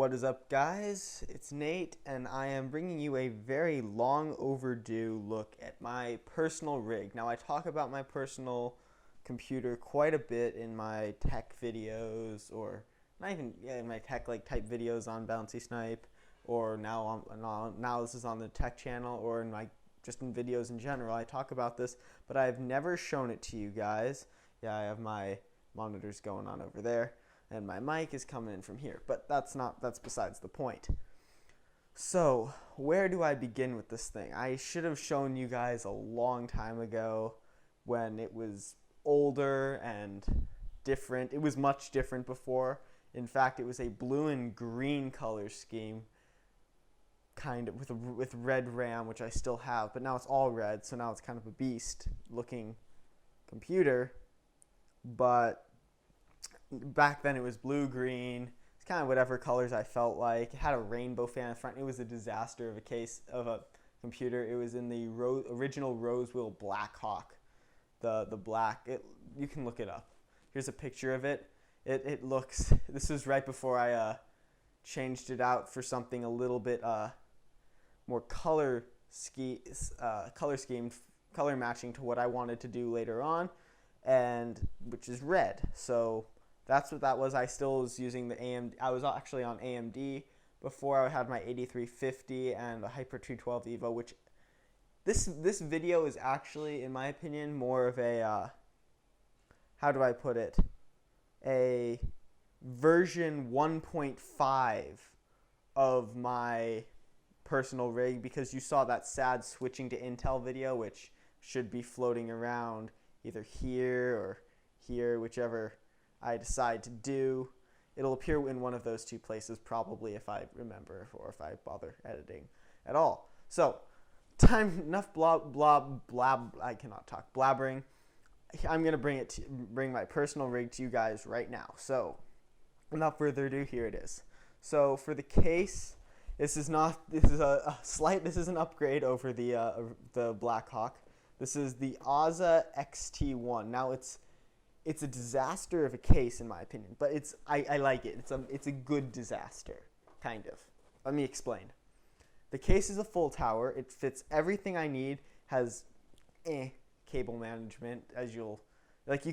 What is up, guys? It's Nate, and I am bringing you a very long overdue look at my personal rig. Now, I talk about my personal computer quite a bit in my tech videos, or not even in my tech type videos on Bouncy Snipe, or now this is on the tech channel, or in my just in videos in general. I talk about this, but I've never shown it to you guys. Yeah, I have my monitors going on over there, and my mic is coming in from here, but that's besides the point. So where do I begin with this thing? I should have shown you guys a long time ago when it was older and different. It was much different before. In fact, it was a blue and green color scheme, kind of with red RAM, which I still have, but now it's all red, so now it's kind of a beast looking computer. But back then it was blue, green. It's kind of whatever colors I felt like. It had a rainbow fan in the front. It was a disaster of a computer. It was in the original Rosewill Blackhawk. The black. You can look it up. Here's a picture of it. It looks. This was right before I changed it out for something a little bit more color schemed, color matching to what I wanted to do later on, and which is red. So that's what that was. I still was using the AMD. I was actually on AMD before. I had my 8350 and the Hyper 212 Evo, which this video is actually, in my opinion, more of a how do I put it? A version 1.5 of my personal rig, because you saw that sad switching to Intel video, which should be floating around either here or here, whichever I decide to do. It'll appear in one of those two places probably, if I remember, or if I bother editing at all. So, enough I cannot talk, blabbering. I'm going to bring my personal rig to you guys right now. So, without further ado, here it is. So, for the case, this is an upgrade over the Blackhawk. This is the ASA XT1. Now, it's a disaster of a case, in my opinion, but I like it. It's a good disaster, kind of. Let me explain. The case is a full tower. It fits everything I need. Has cable management, as you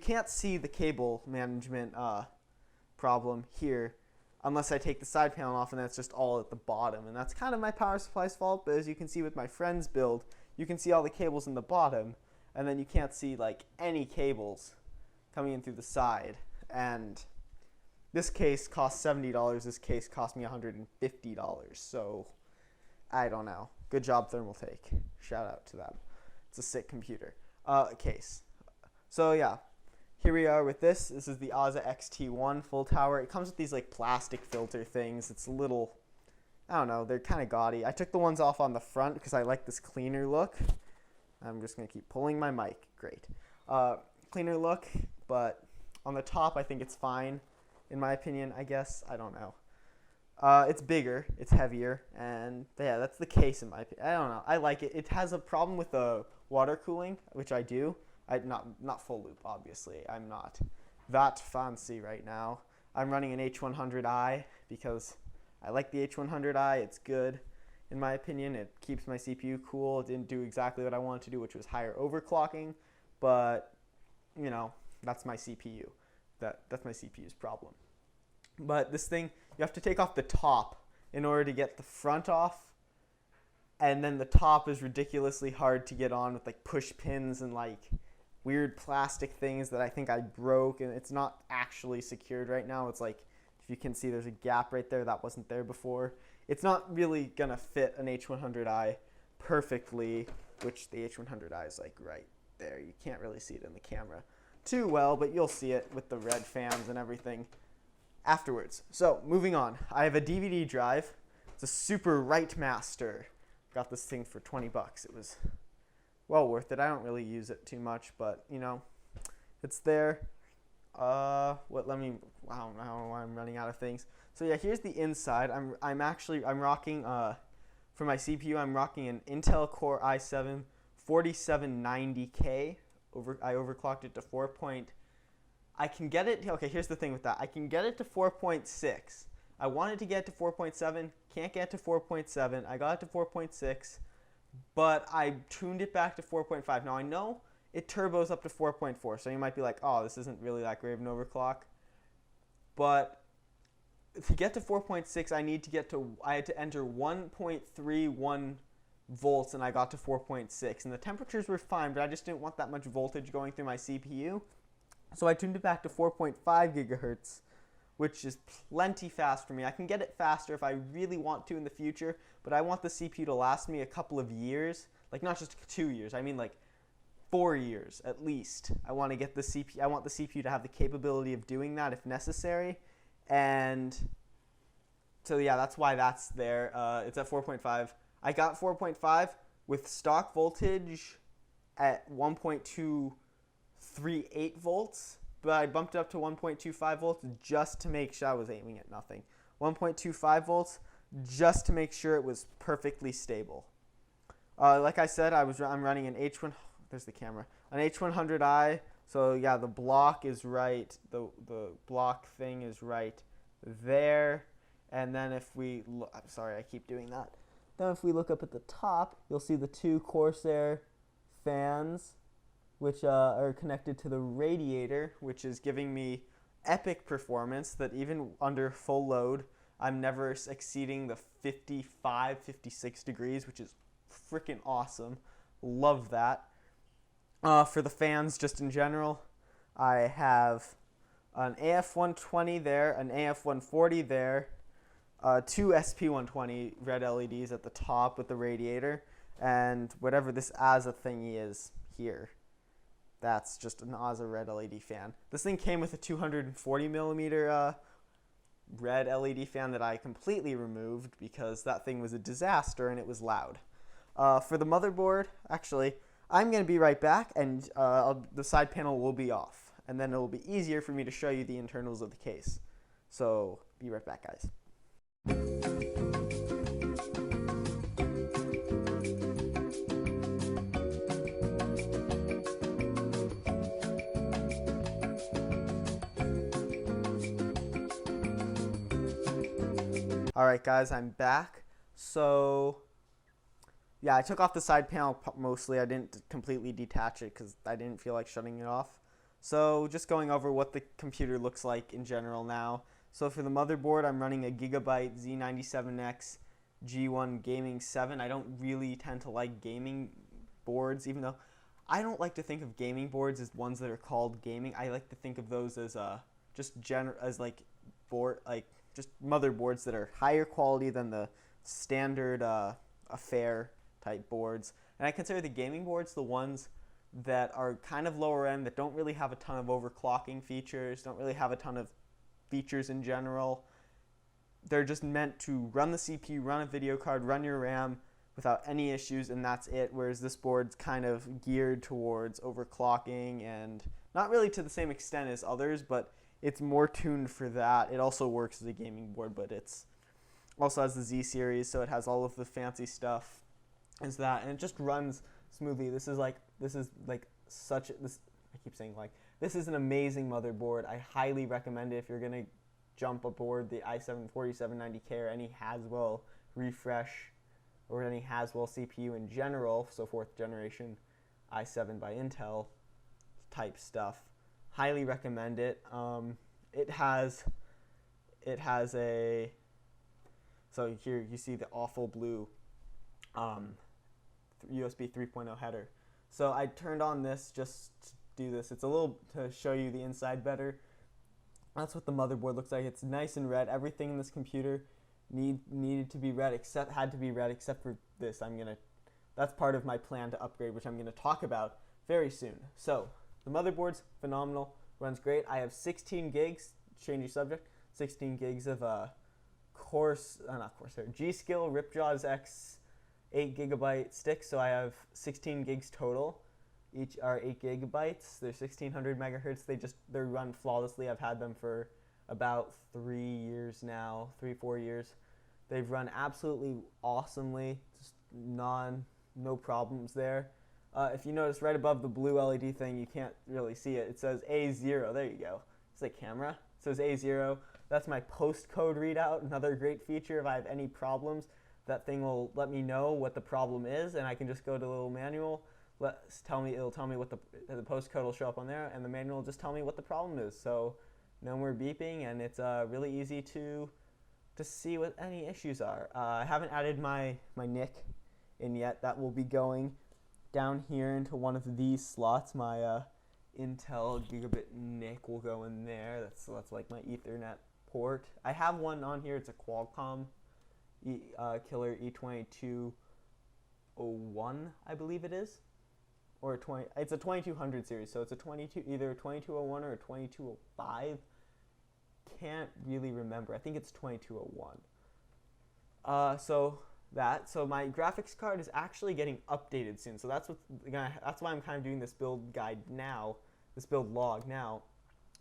can't see the cable management problem here unless I take the side panel off, and that's just all at the bottom, and that's kind of my power supply's fault. But as you can see with my friend's build, you can see all the cables in the bottom, and then you can't see any cables coming in through the side. And this case cost $70. This case cost me $150. So I don't know. Good job, Thermaltake. Shout out to them. It's a sick computer. Case. So yeah, here we are with this. This is the ASA XT1 full tower. It comes with these plastic filter things. It's a little, I don't know, they're kind of gaudy. I took the ones off on the front because I like this cleaner look. I'm just going to keep pulling my mic. Great. Cleaner look, but on the top I think it's fine, in my opinion, I guess. I don't know. It's bigger, it's heavier, and yeah, that's the case in my opinion. I don't know. I like it. It has a problem with the water cooling, which I do. Not full loop, obviously. I'm not that fancy right now. I'm running an H100i because I like the H100i. It's good, in my opinion. It keeps my CPU cool. It didn't do exactly what I wanted to do, which was higher overclocking, but you know, that's my CPU. That's my CPU's problem. But this thing, you have to take off the top in order to get the front off, and then the top is ridiculously hard to get on with push pins and weird plastic things that I think I broke, and it's not actually secured right now. It's if you can see, there's a gap right there that wasn't there before. It's not really gonna fit an H100i perfectly, which the H100i is right there. You can't really see it in the camera too well, but you'll see it with the red fans and everything afterwards. So moving on, I have a DVD drive. It's a Super Writemaster. Got this thing for 20 bucks. It was well worth it. I don't really use it too much, but you know, it's there. I don't know why I'm running out of things. So yeah, here's the inside. I'm rocking for my CPU. I'm rocking an Intel Core i7 4790K. I overclocked it to 4. I can get it. Okay, here's the thing with that. I can get it to 4.6. I wanted to get to 4.7, can't get to 4.7. I got it to 4.6, but I tuned it back to 4.5. Now I know it turbos up to 4.4, so you might be like, oh, this isn't really that great of an overclock. But to get to 4.6, I had to enter 1.31 volts, and I got to 4.6. And the temperatures were fine, but I just didn't want that much voltage going through my CPU. So I tuned it back to 4.5 gigahertz, which is plenty fast for me. I can get it faster if I really want to in the future, but I want the CPU to last me a couple of years. Like, not just 2 years, I mean like 4 years at least. I want the CPU to have the capability of doing that if necessary. And so yeah, that's why that's there. It's at 4.5. I got 4.5 with stock voltage at 1.238 volts, but I bumped it up to 1.25 volts just to make sure I was aiming at nothing. 1.25 volts just to make sure it was perfectly stable. Like I said, I'm running an H1. There's the camera. An H100i. So yeah, the block is right. The block thing is right there. And then if we look, I'm sorry, I keep doing that. Then if we look up at the top, you'll see the two Corsair fans, which are connected to the radiator, which is giving me epic performance that even under full load, I'm never exceeding the 55, 56 degrees, which is freaking awesome. Love that. For the fans, just in general, I have an AF120 there, an AF140 there, two SP120 red LEDs at the top with the radiator, and whatever this ASA thingy is here. That's just an ASA red LED fan. This thing came with a 240 millimeter red LED fan that I completely removed because that thing was a disaster and it was loud. For the motherboard, actually, I'm going to be right back, and the side panel will be off, and then it will be easier for me to show you the internals of the case. So be right back, guys. Alright guys, I'm back. So yeah, I took off the side panel mostly. I didn't completely detach it because I didn't feel like shutting it off. So just going over what the computer looks like in general now. So for the motherboard, I'm running a Gigabyte Z97X G1 Gaming 7. I don't really tend to like gaming boards, even though I don't like to think of gaming boards as ones that are called gaming. I like to think of those as just motherboards that are higher quality than the standard affair type boards. And I consider the gaming boards the ones that are kind of lower end, that don't really have a ton of overclocking features, don't really have a ton of features in general. They're just meant to run the CPU, run a video card, run your RAM without any issues, and that's it. Whereas this board's kind of geared towards overclocking, and not really to the same extent as others, but it's more tuned for that. It also works as a gaming board, but it's also has the Z series, so it has all of the fancy stuff and it just runs smoothly. This is an amazing motherboard. I highly recommend it if you're gonna jump aboard the i7-4790K or any Haswell refresh or any Haswell CPU in general, so 4th generation i7 by Intel type stuff. Highly recommend it. It has a, so here you see the awful blue USB 3.0 header. So I turned on this just to do this. It's a little to show you the inside better. That's what the motherboard looks like. It's nice and red. Everything in this computer needed to be red, except for this. That's part of my plan to upgrade, which I'm gonna talk about very soon. So the motherboard's phenomenal, runs great. I have 16 gigs, changing subject, 16 gigs of G.Skill Ripjaws X 8 gigabyte sticks, so I have 16 gigs total. Each are 8 gigabytes. They're 1600 megahertz. They run flawlessly. I've had them for about 3 years now, 3-4 years. They've run absolutely awesomely, just no problems there. If you notice right above the blue LED thing, you can't really see it. It says A0. There you go. It's a camera. It says A0. That's my postcode readout. Another great feature. If I have any problems, that thing will let me know what the problem is, and I can just go to the little manual. It'll tell me what the postcode will show up on there, and the manual will just tell me what the problem is. So no more beeping, and it's really easy to see what any issues are. I haven't added my NIC in yet. That will be going down here into one of these slots. My Intel Gigabit NIC will go in there. That's like my Ethernet port. I have one on here. It's a Qualcomm Killer E2201, I believe it is, or it's a 2200 series. So it's a either a 2201 or a 2205. Can't really remember. I think it's 2201. So my graphics card is actually getting updated soon. So that's why I'm kind of doing this build guide now, this build log now,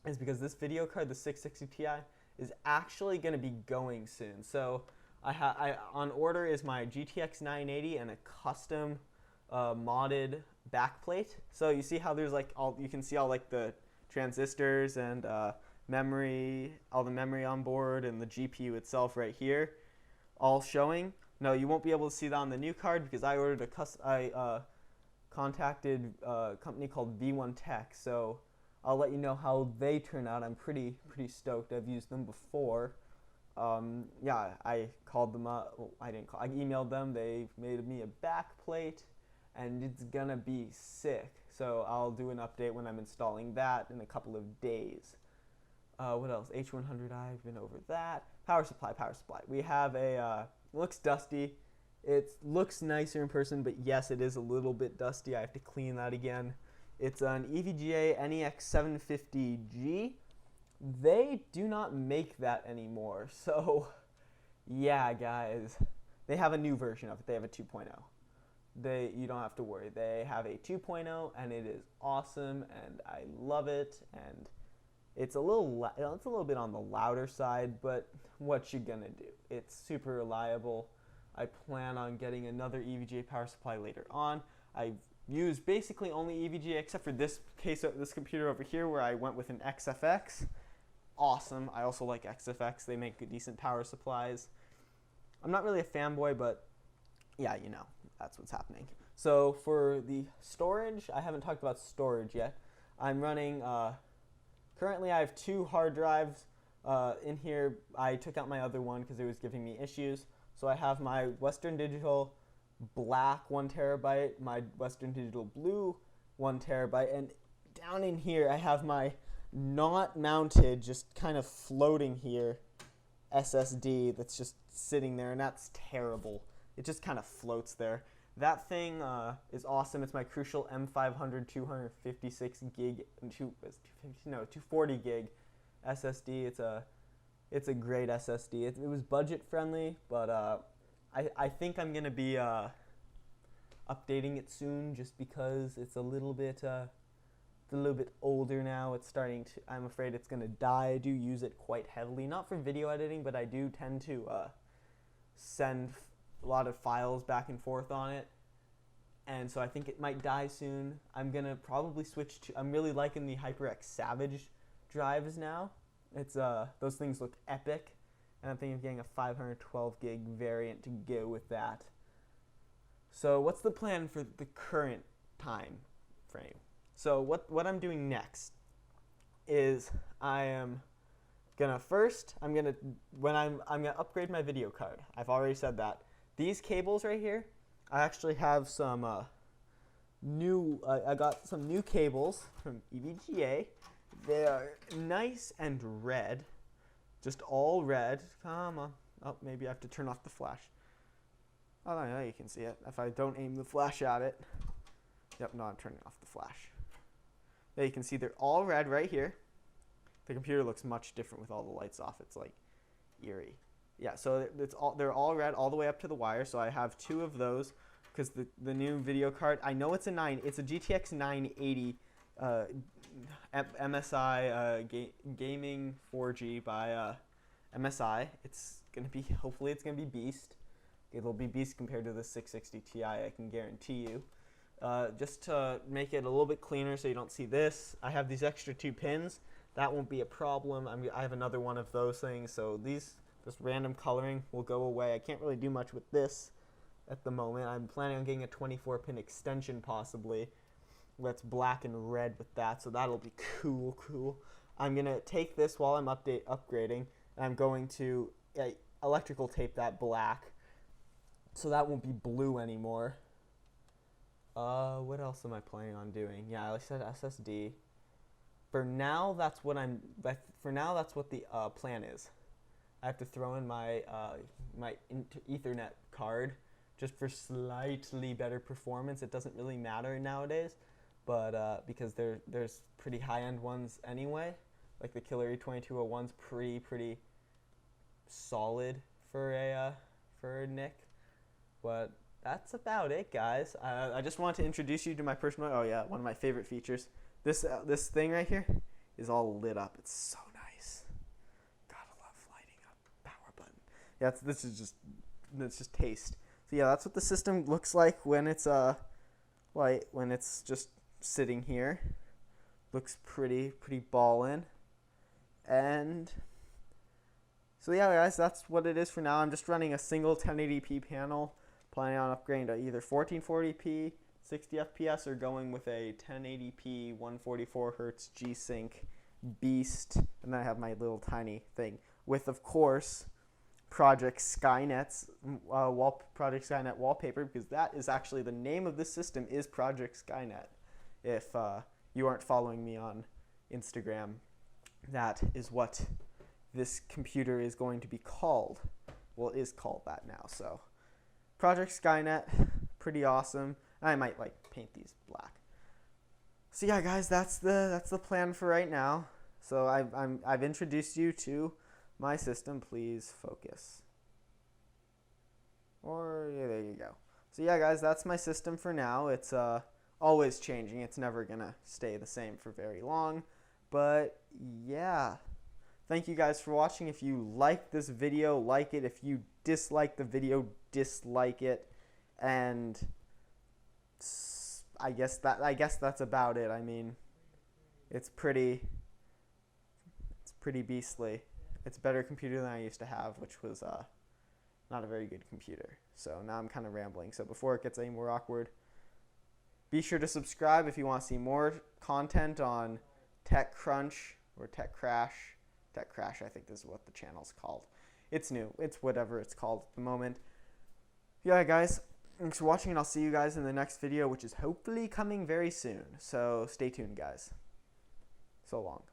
is because this video card, the 660 Ti, is actually going to be going soon. So on order is my GTX 980 and a custom modded backplate. So you see how there's like you can see all like the transistors and memory, all the memory on board, and the GPU itself right here, all showing. No, you won't be able to see that on the new card because I ordered I contacted a company called V1 Tech, so I'll let you know how they turn out. I'm pretty stoked. I've used them before. Yeah, I called them up. Well, I emailed them. They made me a back plate, and it's gonna be sick. So I'll do an update when I'm installing that in a couple of days. What else? H100i, I've been over that. Power supply. We have a, looks dusty. It looks nicer in person, but yes, it is a little bit dusty. I have to clean that again. It's an EVGA NEX 750G. They do not make that anymore. So, yeah, guys. They have a new version of it. They have a 2.0. You don't have to worry. They have a 2.0, and it is awesome, and I love it, and it's a little bit on the louder side, but what you gonna do? It's super reliable. I plan on getting another EVGA power supply later on. I've used basically only EVGA except for this computer over here where I went with an XFX. Awesome. I also like XFX. They make good, decent power supplies. I'm not really a fanboy, but yeah, you know, that's what's happening. So for the storage, I haven't talked about storage yet. I'm running, currently I have 2 hard drives in here. I took out my other one because it was giving me issues. So I have my Western Digital black 1 terabyte, my Western Digital blue 1 terabyte, and down in here I have my not mounted, just kind of floating here SSD that's just sitting there, and that's terrible. It just kind of floats there. That thing is awesome. It's my Crucial M500 256 gig, 240 gig SSD. It's a great SSD. It was budget friendly, but I think I'm gonna be updating it soon, just because it's a little bit older now. It's starting to. I'm afraid it's gonna die. I do use it quite heavily, not for video editing, but I do tend to send a lot of files back and forth on it, and so I think it might die soon. I'm gonna probably switch to. I'm really liking the HyperX Savage drives now. It's those things look epic, and I'm thinking of getting a 512 gig variant to go with that. So what's the plan for the current time frame? So what I'm doing next is I'm gonna upgrade my video card. I've already said that. These cables right here, I actually have some I got some new cables from EVGA. They are nice and red, just all red. Come on. Oh, maybe I have to turn off the flash. Oh, no, you can see it. If I don't aim the flash at it. Yep, no, I'm turning off the flash. There you can see they're all red right here. The computer looks much different with all the lights off. It's like eerie. Yeah, so they're all red all the way up to the wire. So I have 2 of those because the new video card, I know it's a GTX 980 MSI gaming 4G by MSI. Hopefully it's gonna be beast. It'll be beast compared to the 660 Ti, I can guarantee you. Just to make it a little bit cleaner so you don't see this, I have these extra 2 pins. that won't be a problem. I have another one of those things, so this random coloring will go away. I can't really do much with this at the moment. I'm planning on getting a 24-pin extension possibly. That's black and red with that, so that'll be cool. I'm gonna take this while I'm upgrading, and I'm going to electrical tape that black, so that won't be blue anymore. What else am I planning on doing? Yeah, I said SSD. For now, that's what the plan is. I have to throw in my Ethernet card just for slightly better performance. It doesn't really matter nowadays, but because there's pretty high-end ones anyway. Like the Killer E2201's pretty solid for a NIC. But that's about it, guys. I just wanted to introduce you to my personal. Oh yeah, one of my favorite features. This thing right here is all lit up. It's so nice. Gotta love lighting up. Power button. Yeah, this is just taste. So yeah, that's what the system looks like when it's when it's just sitting here. Looks pretty ballin'. And so yeah, guys, that's what it is for now. I'm just running a single 1080p panel, planning on upgrading to either 1440p, 60 FPS, or going with a 1080p 144 Hz G-Sync beast. And then I have my little tiny thing with, of course, Project Skynet's Project Skynet wallpaper, because that is actually the name of this system, is Project Skynet. If you aren't following me on Instagram, that is what this computer is going to be called. Well, it is called that now. So Project Skynet, pretty awesome. I might paint these black. So yeah, guys, that's the plan for right now. So I've introduced you to my system. Please focus. Or yeah, there you go. So yeah, guys, that's my system for now. It's always changing. It's never gonna stay the same for very long. But yeah, thank you guys for watching. If you like this video, like it. If you dislike the video, dislike it. And I guess that's about it. I mean, it's pretty beastly. It's a better computer than I used to have, which was not a very good computer. So now I'm kind of rambling. So before it gets any more awkward, be sure to subscribe if you want to see more content on TechCrunch or TechCrash. TechCrash, I think this is what the channel's called. It's new. It's whatever it's called at the moment. Yeah, guys, thanks for watching, and I'll see you guys in the next video, which is hopefully coming very soon. So stay tuned, guys. So long.